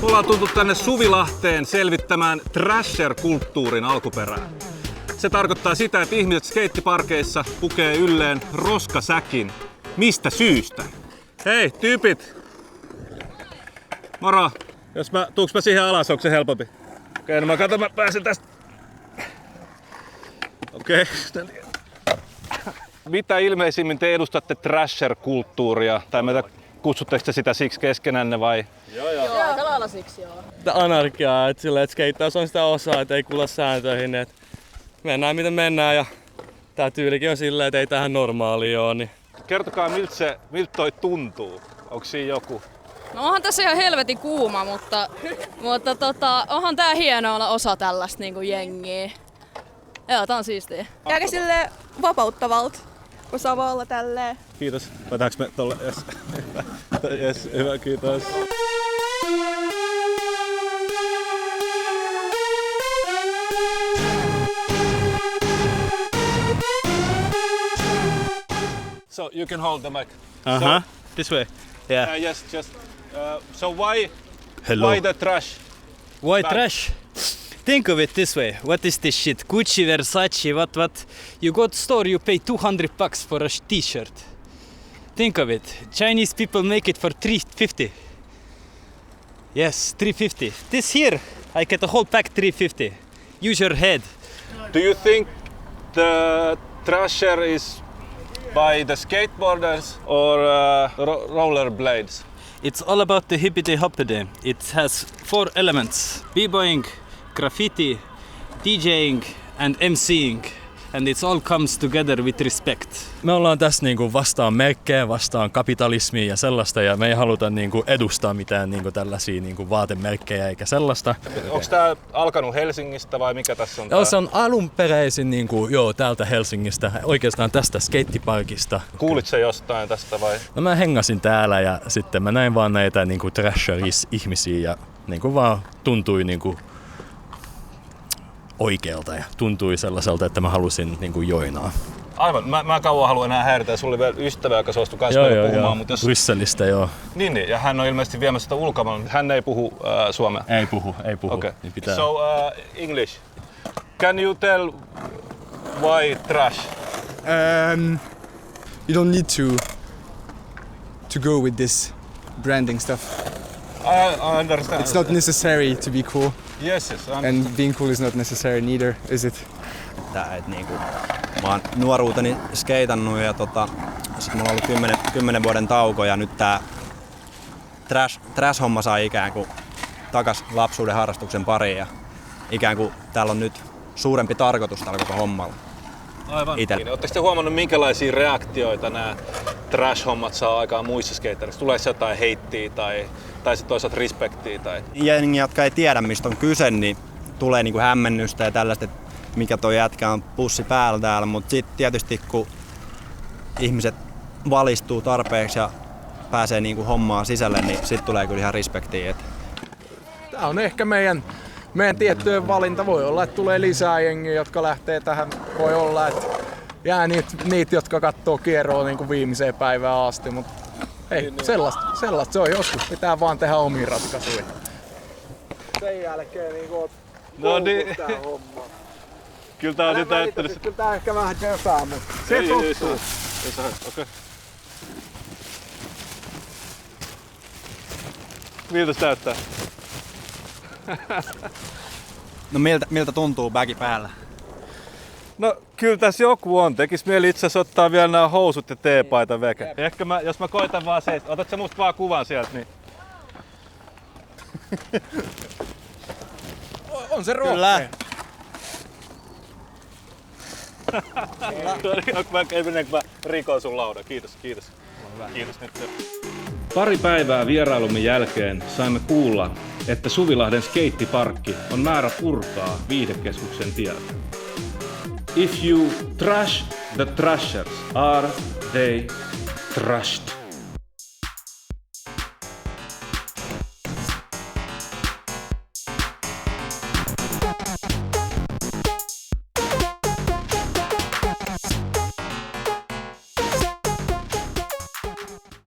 Ollaan tultu tänne Suvilahteen selvittämään Thrasher-kulttuurin alkuperää. Se tarkoittaa sitä, että ihmiset skeittiparkeissa pukee ylleen roskasäkin. Mistä syystä? Hei, tyypit! Moro! Tuuks mä siihen alas, onko se helpompi? Okei, no mä pääsen tästä. Okei. Mitä ilmeisimmin te edustatte Thrasher-kulttuuria? Tai kutsutteko te sitä siksi keskenänne vai? Joo, aika lailla siksi joo. Anarkiaa, että skeittaus on sitä osaa, että ei kuulla sääntöihin. Et mennään miten mennään ja tää tyylikin on silleen, että ei tähän normaalia ole. Niin. Kertokaa miltä toi tuntuu. Onko siinä joku? No onhan tässä ihan helvetin kuuma, mutta onhan tää hienoa olla osa tällaista niinku jengiä. Joo, tää on siistiä. Aika silleen vapauttavalta, kun saa vaan olla tälleen. Kiitos. Laitaanko me tolle? Yes, hyvä, kiitos. So you can hold the mic. So, this way. Yeah. Yes, just. So why the trash? Why trash? Think of it this way. What is this shit? Gucci, Versace, what? You go to store, you pay $200 for a t-shirt. Think of it. Chinese people make it for $3.50. Yes, $3.50. This here, I get a whole pack $3.50. Use your head. Do you think the Thrasher is by the skateboarders or rollerblades? It's all about the hippity hoppity. It has 4 elements: b-boying, graffiti, DJing and MCing. And it all comes together with respect. Me ollaan tässä niinku vastaan merkkejä, vastaan kapitalismia ja sellaista, ja me ei haluta niinku edustaa mitään niinku tällaisia niinku vaatemerkkejä eikä sellaista. Onko tää alkanut Helsingistä vai mikä tässä on? Joo, se on alunperäisin niinku, täältä Helsingistä, oikeastaan tästä skeittiparkista. Kuulit sä jostain tästä vai? No mä hengasin täällä ja sitten mä näin vaan näitä niinku Thrasher-ihmisiä ja niinku vaan tuntui niinku oikealta ja tuntui sellaiselta, että mä halusin niinku joinaa. Aivan. Mä kauan haluan enää häiritä. Sulla oli vielä ystävä, joka suostui kanssa meille puhumaan. Mutta jos... Brysselistä, joo. Niin, ja hän on ilmeisesti viemässä sitä ulkomailla. Hän ei puhu suomea. Ei puhu. Okay. Niin pitää. So, English. Can you tell why trash? You don't need to go with this branding stuff. I understand. It's not necessary to be cool. Yes. And being cool is not necessary neither, is it? Mä oon nuoruuteni skeitannut ja sit mulla on ollut 10 vuoden tauko ja nyt tää trash-homma sai ikään kuin takas lapsuuden harrastuksen pariin ja ikään kuin täällä on nyt suurempi tarkoitus tällä koko hommalla. Aivan. Oletteko te huomannut, minkälaisia reaktioita nämä trash-hommat saa aikaan muissa skeittereissä? Tulee jotain heittiä tai sitten toisaalta respektiä? Tai... Jengi, jotka ei tiedä mistä on kyse, niin tulee niinku hämmennystä ja tällaista, että mikä toi jätkä on pussi päällä täällä. Mutta sitten tietysti kun ihmiset valistuu tarpeeksi ja pääsee niinku hommaan sisälle, niin sitten tulee kyllä ihan respektiä. Tää on ehkä meidän tiettyjen valinta. Voi olla, että tulee lisää jengiä, jotka lähtee tähän. Voi olla, että jää niitä jotka katsoo kierroa niin kuin viimeiseen päivään asti. Mutta ei, sellaista se on joskus. Pitää vaan tehdä omia ratkaisuja. Sen jälkeen tää homma. Kyllä tää on nyt näyttänyt. Kyllä tää ehkä vähän köpää, mutta se tottuu. Okei. Miltä se näyttää? No miltä tuntuu bagi päällä? No kyllä tässä joku on. Tekis mieli itse asiassa ottaa vielä nämä housut ja teepaita veke. Ehkä jos mä koitan vaan seistä. Otat sä musta vaan kuvan sieltä niin. On se rohkea. Kyllä. Mä rikoin sun laudan. Kiitos. Kiitos nyt. Pari päivää vierailumme jälkeen saimme kuulla, että Suvilahden skeittiparkki on määrä purkaa viihdekeskuksen tieltä. If you trash the trashers, are they trashed?